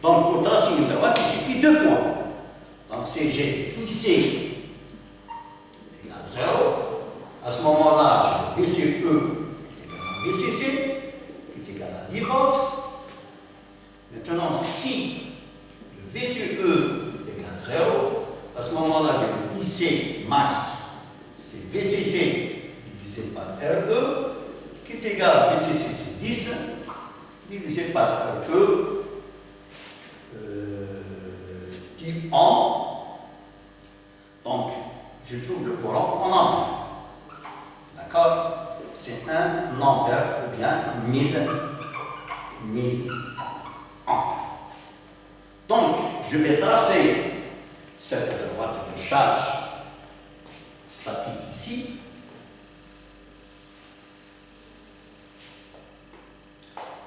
Donc, pour tracer une droite, il suffit 2 points. Donc, si j'ai IC égale 0, à ce moment-là, j'ai VCE est égal à VCC, qui est égal à 10 volts. Maintenant, si le VCE égale 0, à ce moment-là, j'ai le IC max, c'est VCC divisé par RE, qui est égal à VCC, c'est 10, divisé par RE, 10 ohms. Donc, je trouve le courant en ampères. D'accord? C'est 1 ampère ou bien 1000 ampères. Donc, je vais tracer cette droite de charge statique ici.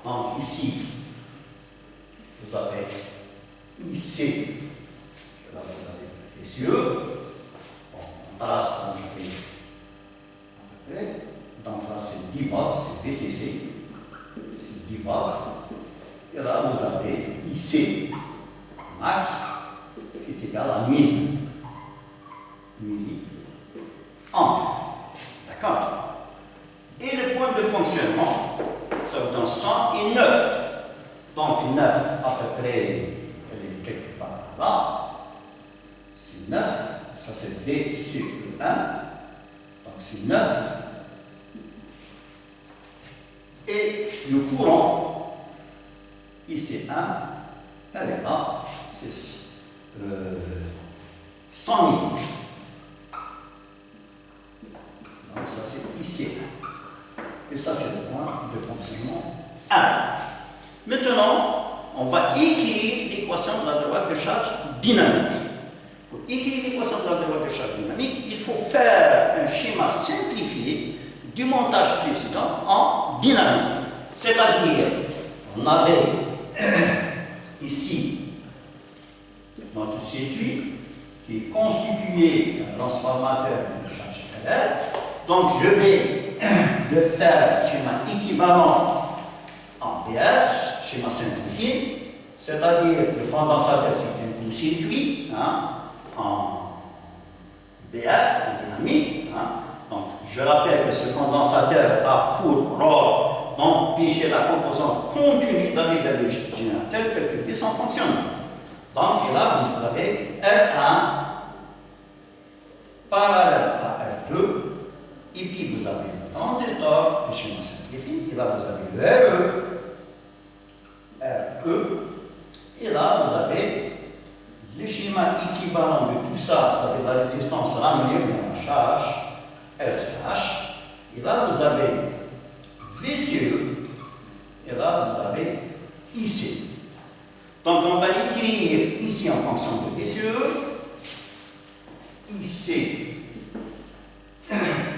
Donc, ici, vous avez IC, là vous avez VCE. Bon, on trace comme je vais à peu près. Donc là, c'est 10 volts, c'est VCC. C'est 10 volts. Et là, vous avez IC max, qui est égal à 1000 milliampères. D'accord? Et le point de fonctionnement, ça vous donne 100 et 9. Donc 9, à peu près, elle est quelque part là-bas. C'est 9. Ça, c'est VCE1. Donc c'est 9. Et le courant, IC1, elle est là. C'est 100 000. Donc ça, c'est IC1. Et ça, c'est le point de fonctionnement 1. Maintenant, on va écrire l'équation de la droite de charge dynamique. Pour écrire l'équation de la droite de charge dynamique, il faut faire un schéma simplifié du montage précédent en dynamique. C'est-à-dire, on avait ici notre circuit qui est constitué d'un transformateur de charge RL. Donc, je vais le faire schéma équivalent en BF, schéma simplifié, c'est-à-dire le condensateur c'est un court-circuit en BF, en dynamique. Donc, je rappelle que ce condensateur a pour rôle d'empêcher la composante continue d'aller vers le générateur perturber son fonctionnement. Donc, là, vous avez R1 parallèle à R2, et puis vous avez le transistor, le schéma simplifié, et là, vous avez le RE, et là, vous avez le schéma équivalent de tout ça, c'est-à-dire la résistance ramenée à la charge, RCH, et là, vous avez VCE, et là, vous avez IC. Donc, on va écrire ici en fonction de VCE, IC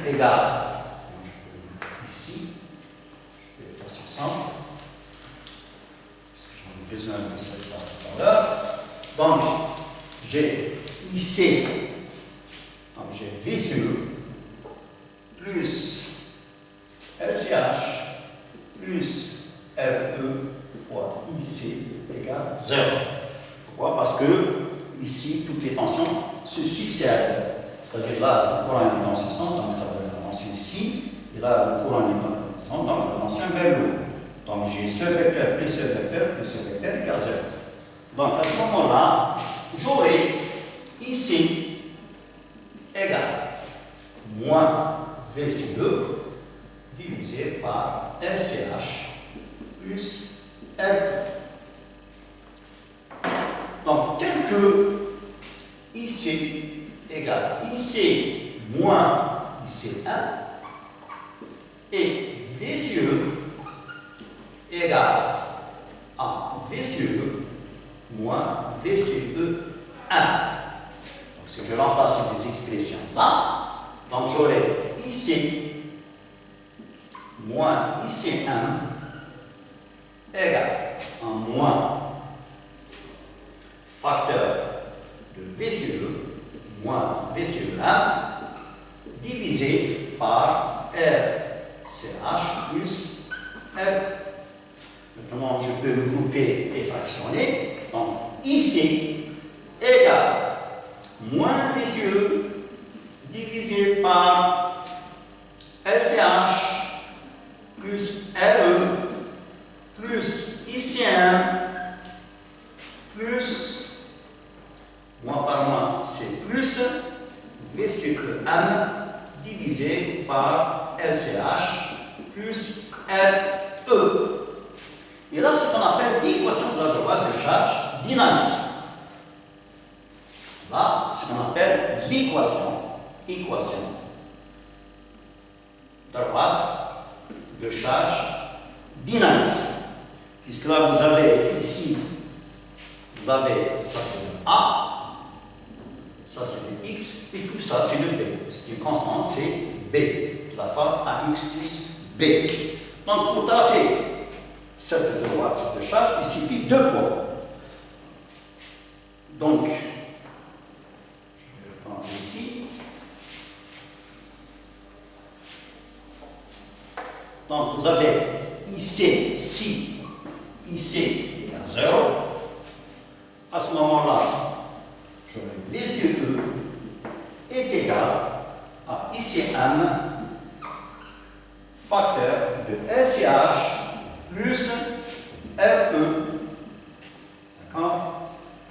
égale, ici, je vais faire ça simple, parce que j'en ai besoin de cette place tout à l'heure. Donc, j'ai IC, donc j'ai VCE, plus RCH, plus RE fois IC égale 0. Pourquoi? Parce que ici, toutes les tensions se succèdent. C'est-à-dire là, le courant est dans ce sens, donc ça va être la tension ici. Et là, le courant est dans ce sens, donc la tension vers le haut. Donc j'ai ce vecteur plus ce vecteur plus ce vecteur égale 0. Donc à ce moment-là, j'aurai ici égale moins VCE divisé par RCH plus R. Donc, tel que IC égale IC moins IC1 et VCE égale à VCE moins VCE1. Donc, si je remplace ces expressions là, donc j'aurai IC moins IC1 égale à moins facteur de VCE moins VCE1 divisé par RCH plus R. Maintenant, je peux regrouper et fractionner. IC égale moins VCE divisé par LCH plus RE plus ICM plus, mois par mois, c'est plus VCEM divisé par LCH plus RE. Et là, c'est ce qu'on appelle l'équation de la droite de charge dynamique. Là, ce qu'on appelle l'équation droite de charge dynamique. Puisque là, vous avez ici, vous avez, ça c'est le A, ça c'est le X, et tout ça c'est le B. C'est une constante, c'est B, de la forme AX plus B. Donc, pour tracer cette droite de charge, il suffit deux poids. Donc, je vais prendre ici. Donc, vous avez IC, si IC égale 0, à ce moment-là, j'aurai VCE est égal à ICM facteur de LCH plus RE, d'accord,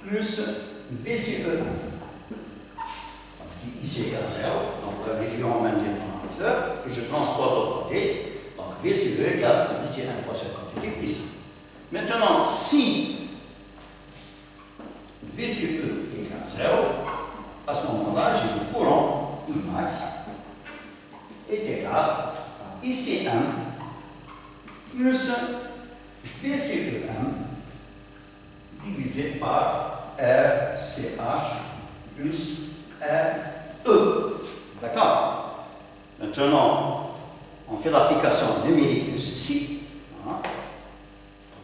plus VCE. Donc, si IC égale 0, donc là, l'équivalent en même dénominateur, que je transporte de l'autre côté. Donc, VCE égale ici 1 fois cette quantité plus 1. Maintenant, si VCE égale 0, à ce moment-là, j'ai le courant Imax est égal à ICM plus VCEM divisé par RCH plus RE. D'accord? Maintenant, on fait l'application numérique de ceci. Hein.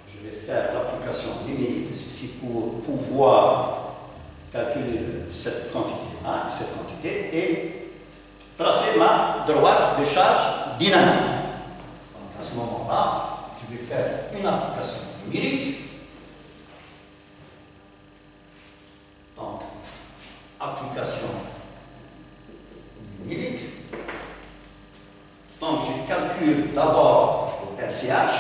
Je vais faire l'application numérique de ceci pour pouvoir calculer cette quantité-là, cette quantité, et tracer ma droite de charge dynamique. Donc à ce moment-là, je vais faire une application numérique. Donc, application numérique. Donc, je calcule d'abord le LCH,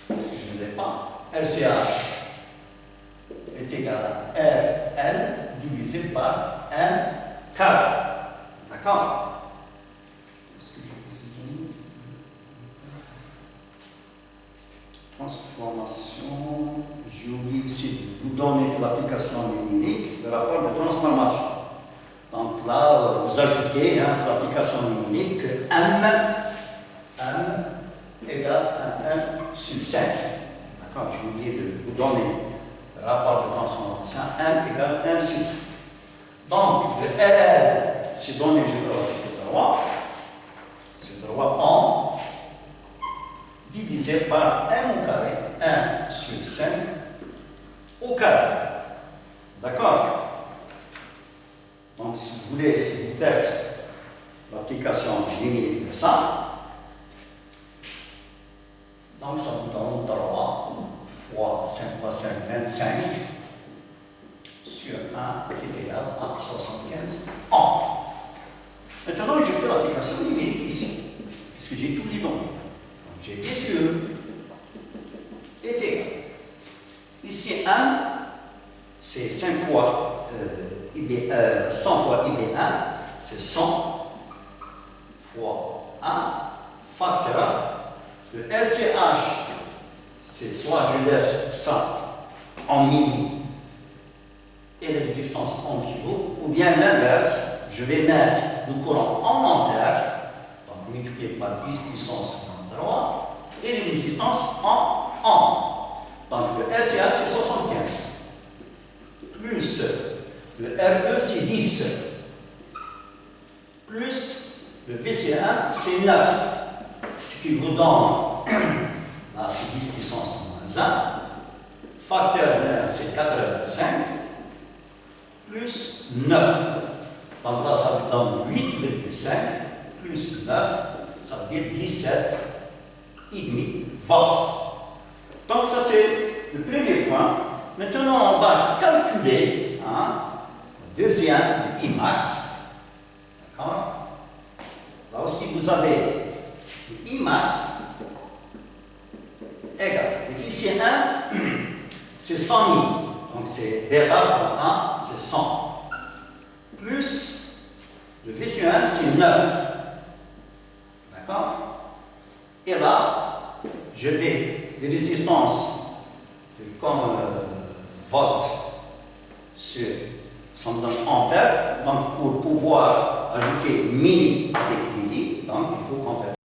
parce que je ne l'ai pas. LCH est égal à RL divisé par M carré. D'accord? Transformation. J'ai oublié aussi de vous donner pour l'application numérique le rapport de transformation. Donc là, vous ajoutez pour l'application numérique M égale à 1 sur 5. D'accord? J'ai oublié de vous donner le rapport de transformation. M égale 1 sur 5. Donc, le RL, c'est donné, je vais voir ce droit. Ce droit en divisé par M au carré, 1 sur 5 au carré. D'accord? Donc, si vous voulez, si vous faites l'application numérique de ça, donc ça vous donne 3 fois 5 fois 5, 25 sur 1 qui est égal à 75 ans. Maintenant, je fais l'application numérique ici, puisque j'ai tous les données. Donc, j'ai VCE est égal. Ici, 1, c'est 5 fois 100 fois IB1, c'est 100 fois 1 facteur. Le LCH, c'est soit je laisse ça en milli et la résistance en kilo, ou bien l'inverse, je vais mettre le courant en ampère, donc multiplié par 10 puissance 3, et les résistances en ohm. Donc le LCH c'est 75, plus le RE c'est 10, plus le VC1 c'est 9, ce qui vous donne, là c'est 10 puissance moins 1, facteur de c'est 85, plus 9. Donc là, ça vous donne 8,5 plus 9, ça veut dire 17,5 volts. Donc ça, c'est le premier point. Maintenant, on va calculer le deuxième Imax. D'accord? Là aussi, vous avez Imax égal. Et ici, 1, c'est 100 000. Donc, c'est bêta fois 1, c'est 100. Plus le VCM, c'est 9. D'accord? Et là, je vais les résistances comme volts sur 100 ampères. Donc, pour pouvoir ajouter milli avec milli, donc il faut convertir.